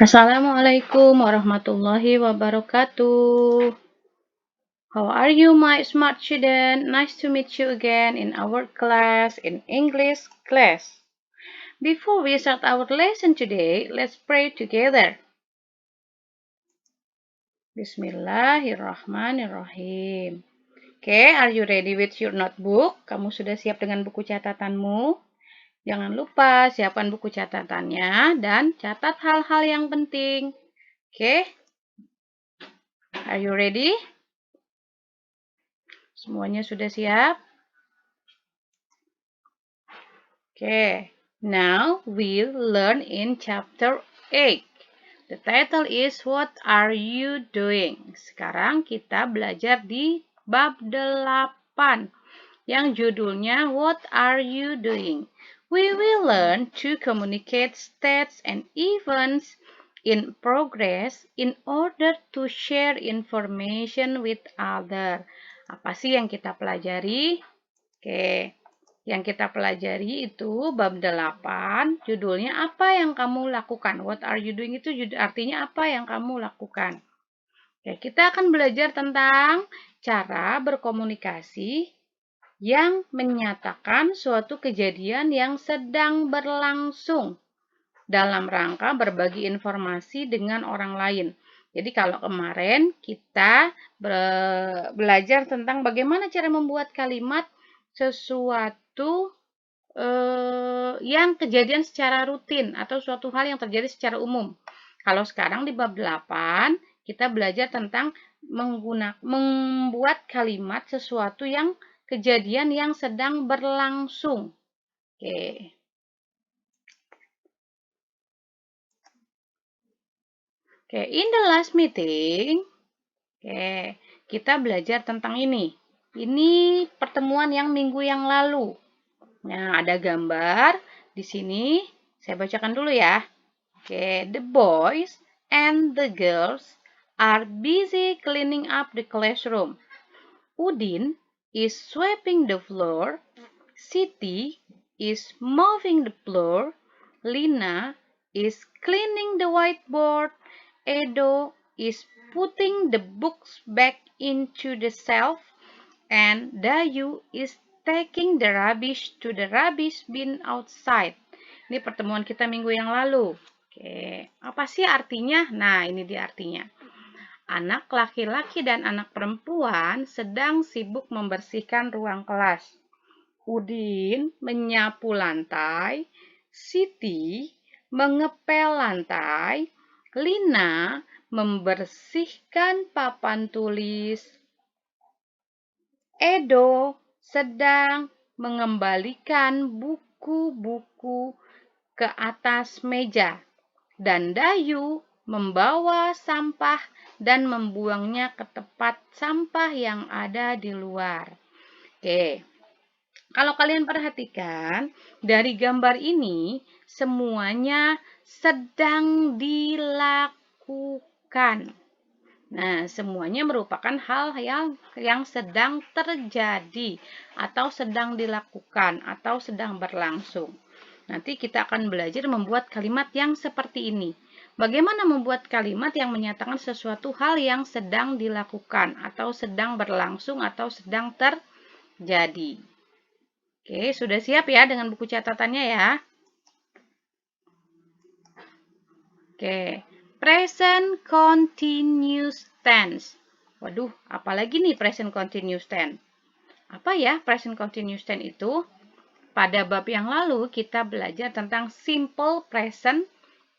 Assalamualaikum warahmatullahi wabarakatuh. How are you, my smart student? Nice to meet you again in our class, in English class. Before we start our lesson today, let's pray together. Bismillahirrahmanirrahim. Okay, are you ready with your notebook? Kamu sudah siap dengan buku catatanmu? Jangan lupa siapkan buku catatannya dan catat hal-hal yang penting. Okay, are you ready? Semuanya sudah siap? Okay, now we'll learn in chapter 8. The title is What Are You Doing? Sekarang kita belajar di bab 8 yang judulnya What Are You Doing? We will learn to communicate states and events in progress in order to share information with others. Apa sih yang kita pelajari? Oke. Yang kita pelajari itu bab 8, judulnya apa yang kamu lakukan. What are you doing itu artinya apa yang kamu lakukan. Oke, kita akan belajar tentang cara berkomunikasi yang menyatakan suatu kejadian yang sedang berlangsung dalam rangka berbagi informasi dengan orang lain. Jadi kalau kemarin kita belajar tentang bagaimana cara membuat kalimat sesuatu yang kejadian secara rutin atau suatu hal yang terjadi secara umum. Kalau sekarang di bab 8, kita belajar tentang membuat kalimat sesuatu yang kejadian yang sedang berlangsung. Oke. Oke, in the last meeting, kita belajar tentang ini. Ini pertemuan yang minggu yang lalu. Nah, ada gambar di sini. Saya bacakan dulu ya. Oke, the boys and the girls are busy cleaning up the classroom. Udin is sweeping the floor. Siti is mopping the floor. Lina is cleaning the whiteboard. Edo is putting the books back into the shelf. And Dayu is taking the rubbish to the rubbish bin outside. Ini pertemuan kita minggu yang lalu. Oke, apa sih artinya? Nah, ini dia artinya. Anak laki-laki dan anak perempuan sedang sibuk membersihkan ruang kelas. Udin menyapu lantai, Siti mengepel lantai, Lina membersihkan papan tulis, Edo sedang mengembalikan buku-buku ke atas meja, dan Dayu membawa sampah dan membuangnya ke tempat sampah yang ada di luar. Oke. Kalau kalian perhatikan, dari gambar ini semuanya sedang dilakukan. Nah, semuanya merupakan hal yang sedang terjadi atau sedang dilakukan atau sedang berlangsung. Nanti kita akan belajar membuat kalimat yang seperti ini. Bagaimana membuat kalimat yang menyatakan sesuatu hal yang sedang dilakukan atau sedang berlangsung atau sedang terjadi. Oke, sudah siap ya dengan buku catatannya ya? Oke, present continuous tense. Waduh, apalagi nih present continuous tense? Apa ya present continuous tense itu? Pada bab yang lalu kita belajar tentang simple present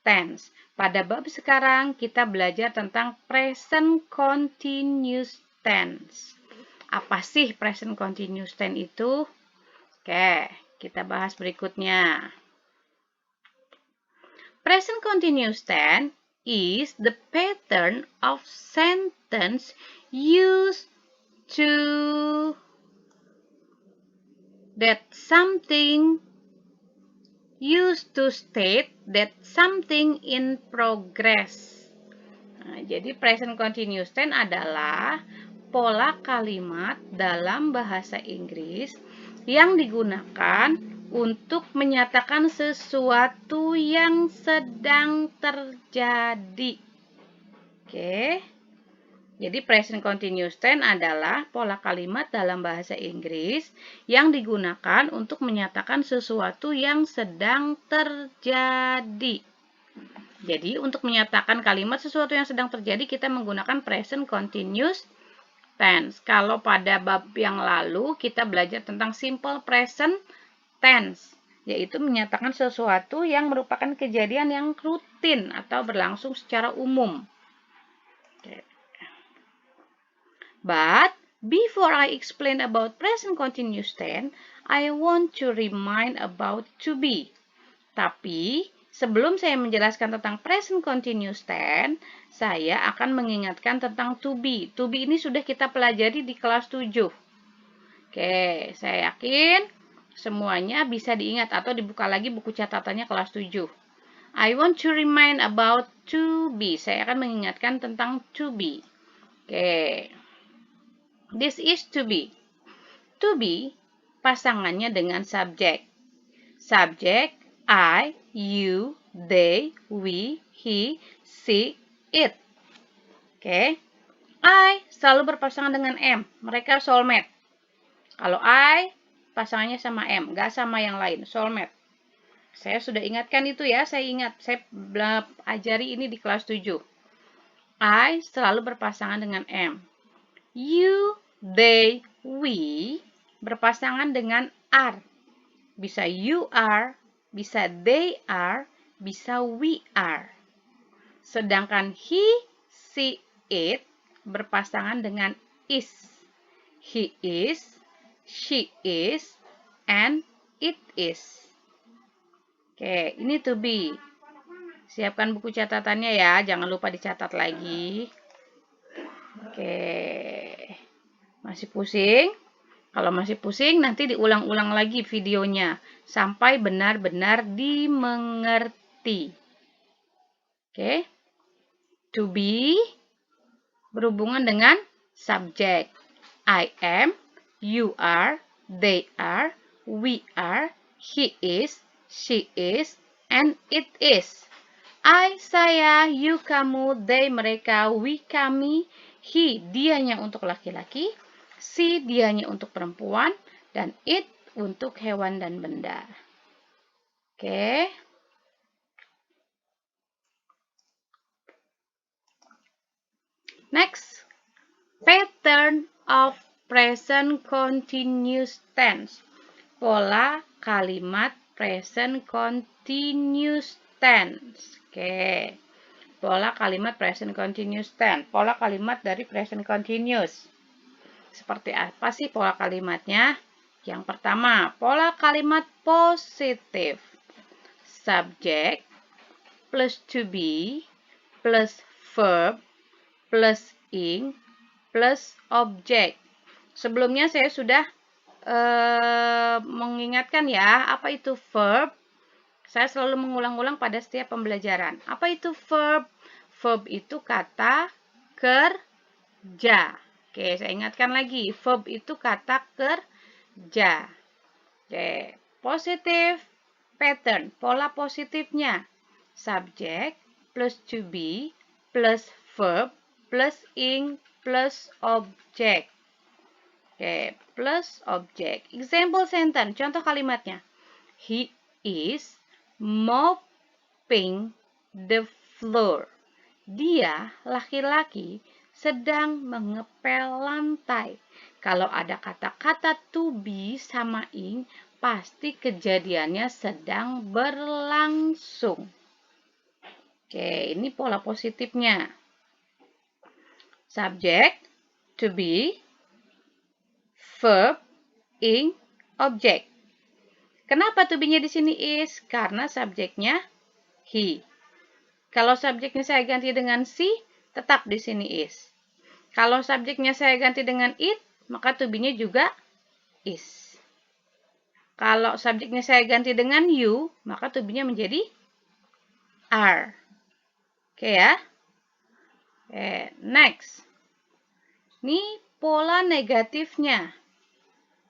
tense. Pada bab sekarang kita belajar tentang present continuous tense. Apa sih present continuous tense itu? Oke, kita bahas berikutnya. Present continuous tense is the pattern of sentence used to state that something in progress. Nah, jadi present continuous tense adalah pola kalimat dalam bahasa Inggris yang digunakan untuk menyatakan sesuatu yang sedang terjadi. Oke. Jadi present continuous tense adalah pola kalimat dalam bahasa Inggris yang digunakan untuk menyatakan sesuatu yang sedang terjadi. Jadi untuk menyatakan kalimat sesuatu yang sedang terjadi kita menggunakan present continuous tense. Kalau pada bab yang lalu kita belajar tentang simple present tense, yaitu menyatakan sesuatu yang merupakan kejadian yang rutin atau berlangsung secara umum. But before I explain about present continuous tense, I want to remind about to be. Tapi sebelum saya menjelaskan tentang present continuous tense, saya akan mengingatkan tentang to be. To be ini sudah kita pelajari di kelas 7. Oke, saya yakin semuanya bisa diingat atau dibuka lagi buku catatannya kelas 7. I want to remind about to be. Saya akan mengingatkan tentang to be. Oke. This is to be. To be pasangannya dengan subjek. Subjek I, you, they, we, he, she, it. Oke. I selalu berpasangan dengan M. Mereka soulmate. Kalau I pasangannya sama M, gak sama yang lain, soulmate. Saya sudah ingatkan itu ya, saya ingat. Saya ajari ini di kelas 7. I selalu berpasangan dengan M. You, they, we berpasangan dengan are. Bisa you are, bisa they are, bisa we are. Sedangkan he, she, it berpasangan dengan is. He is, she is, and it is. Oke, ini to be. Siapkan buku catatannya ya, jangan lupa dicatat lagi. Oke, masih pusing? Kalau masih pusing, nanti diulang-ulang lagi videonya sampai benar-benar dimengerti. Oke, to be berhubungan dengan subjek. I am, you are, they are, we are, he is, she is, and it is. I, saya, you, kamu, they, mereka, we, kami, he, dianya untuk laki-laki, she, dianya untuk perempuan, dan it untuk hewan dan benda. Oke. Next, pattern of present continuous tense. Pola kalimat present continuous tense. Oke. Pola kalimat present continuous tense. Pola kalimat dari present continuous. Seperti apa sih pola kalimatnya? Yang pertama, pola kalimat positif. Subjek plus to be plus verb plus ing plus object. Sebelumnya saya sudah mengingatkan ya, apa itu verb? Saya selalu mengulang-ulang pada setiap pembelajaran. Apa itu verb? Verb itu kata kerja. Oke, saya ingatkan lagi. Verb itu kata kerja. Oke, positif pattern. Pola positifnya. Subjek plus to be plus verb plus ing plus object. Oke, plus object. Example sentence. Contoh kalimatnya. He is mopping the floor. Dia, laki-laki, sedang mengepel lantai. Kalau ada kata-kata to be sama ing, pasti kejadiannya sedang berlangsung. Oke, ini pola positifnya. Subject, to be, verb, ing, object. Kenapa to be-nya di sini is? Karena subjeknya he. Kalau subjeknya saya ganti dengan she, tetap di sini is. Kalau subjeknya saya ganti dengan it, maka to be-nya juga is. Kalau subjeknya saya ganti dengan you, maka to be-nya menjadi are. Oke ya. Next. Ini pola negatifnya.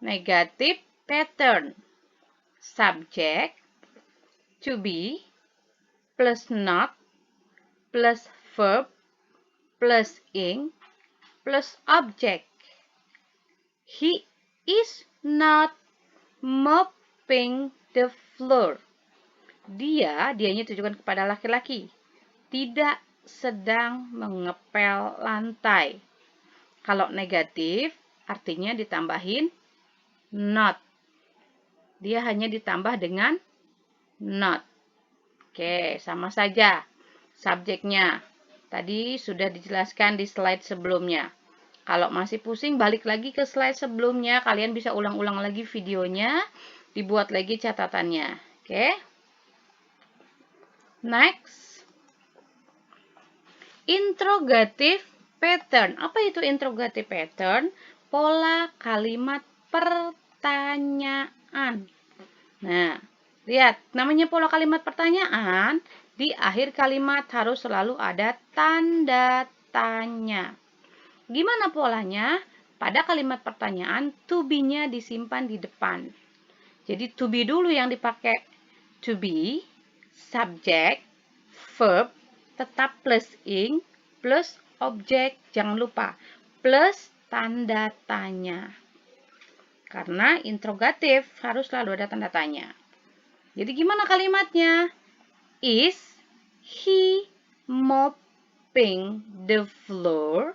Negatif pattern. subject, to be, plus not, plus verb, plus ing, plus object. He is not mopping the floor. Dianya ditujukan kepada laki-laki. Tidak sedang mengepel lantai. Kalau negatif, artinya ditambahin not. Dia hanya ditambah dengan not. Oke, sama saja subjeknya. Tadi sudah dijelaskan di slide sebelumnya. Kalau masih pusing, balik lagi ke slide sebelumnya. Kalian bisa ulang-ulang lagi videonya. Dibuat lagi catatannya. Oke. Next. Interrogative pattern. Apa itu interrogative pattern? Pola kalimat pertanyaan. Nah, lihat, namanya pola kalimat pertanyaan, di akhir kalimat harus selalu ada tanda tanya. Gimana polanya? Pada kalimat pertanyaan, to be-nya disimpan di depan. Jadi, to be dulu yang dipakai. To be, subject, verb, tetap plus ing, plus object, jangan lupa, plus tanda tanya. Karena interrogatif harus selalu ada tanda tanya. Jadi gimana kalimatnya? Is he mopping the floor?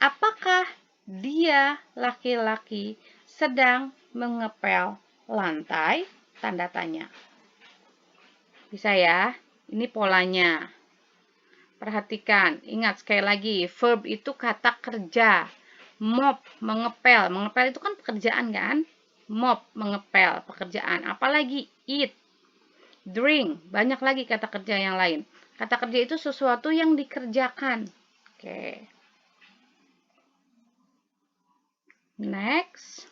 Apakah dia laki-laki sedang mengepel lantai? Tanda tanya. Bisa ya? Ini polanya. Perhatikan, ingat sekali lagi, verb itu kata kerja. Mop, mengepel. Mengepel itu kan pekerjaan kan? Mop, mengepel, pekerjaan. Apalagi eat, drink, banyak lagi kata kerja yang lain. Kata kerja itu sesuatu yang dikerjakan. Oke. Next.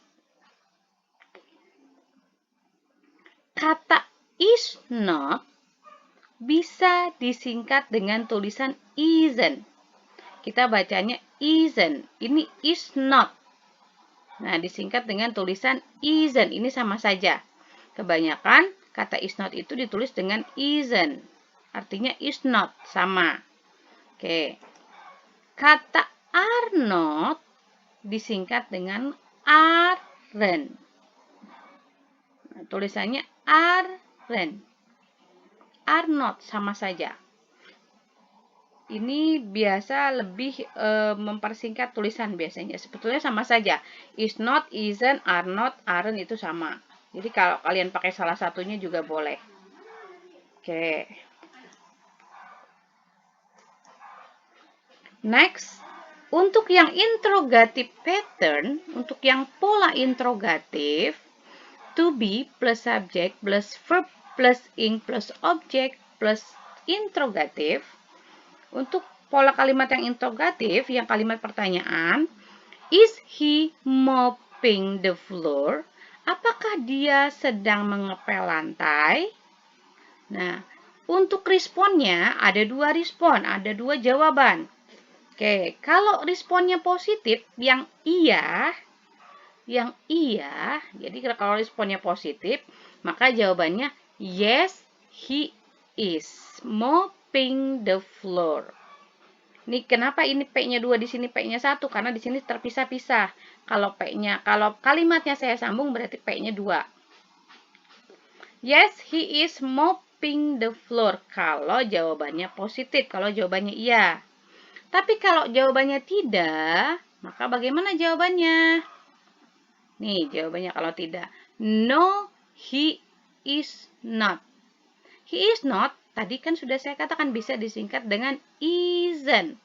Kata is not bisa disingkat dengan tulisan isn't. Kita bacanya isn't. Ini is not. Nah, disingkat dengan tulisan isn't. Ini sama saja. Kebanyakan kata is not itu ditulis dengan isn't. Artinya is not. Sama. Oke. Kata are not disingkat dengan aren't. Nah, tulisannya aren't. Are not. Sama saja. Ini biasa lebih mempersingkat tulisan biasanya. Sebetulnya sama saja. Is not, isn't, are not, aren't itu sama. Jadi kalau kalian pakai salah satunya juga boleh. Oke. Next. Untuk yang interrogative pattern, untuk yang pola interrogatif, to be plus subject plus verb plus ing plus object plus interrogative. Untuk pola kalimat yang interrogatif, yang kalimat pertanyaan, is he mopping the floor? Apakah dia sedang mengepel lantai? Nah, untuk responnya ada dua respon, ada dua jawaban. Oke, kalau responnya positif, yang iya, jadi kalau responnya positif, maka jawabannya yes, he is mopping the floor. Nih, kenapa ini P-nya 2 di sini P-nya 1? Karena di sini terpisah-pisah. Kalau kalimatnya saya sambung berarti P-nya 2. Yes, he is mopping the floor. Kalau jawabannya positif, kalau jawabannya iya. Tapi kalau jawabannya tidak, maka bagaimana jawabannya? Nih, jawabannya kalau tidak. No, he is not. He is not, tadi kan sudah saya katakan bisa disingkat dengan isn't.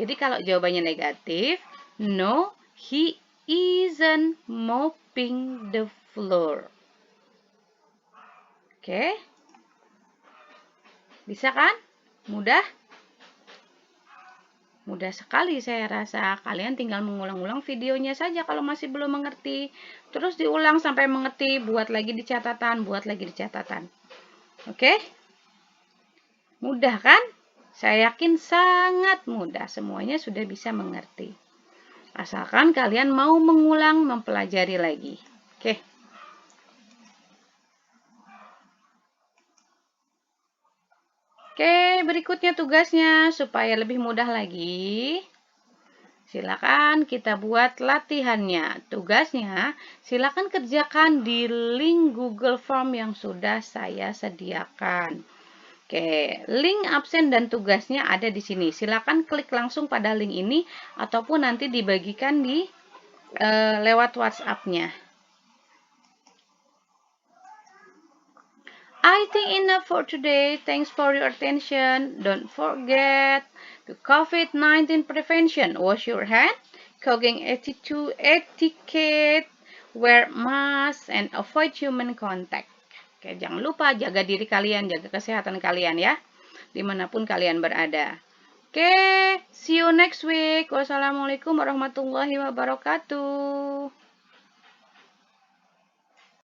Jadi kalau jawabannya negatif, no, he isn't mopping the floor. Oke? Bisa kan? Mudah? Mudah sekali saya rasa. Kalian tinggal mengulang-ulang videonya saja kalau masih belum mengerti. Terus diulang sampai mengerti, buat lagi di catatan, Oke? Mudah kan? Saya yakin sangat mudah. Semuanya sudah bisa mengerti. Asalkan kalian mau mengulang, mempelajari lagi. Oke. Oke, berikutnya tugasnya supaya lebih mudah lagi. Silakan kita buat latihannya. Tugasnya, silakan kerjakan di link Google Form yang sudah saya sediakan. Oke, link absen dan tugasnya ada di sini. Silakan klik langsung pada link ini ataupun nanti dibagikan di lewat WhatsApp-nya. I think enough for today. Thanks for your attention. Don't forget to COVID-19 prevention. Wash your hand, cooking etiquette, wear mask, and avoid human contact. Oke, jangan lupa jaga diri kalian, jaga kesehatan kalian ya, dimanapun kalian berada. Oke, see you next week. Wassalamualaikum warahmatullahi wabarakatuh.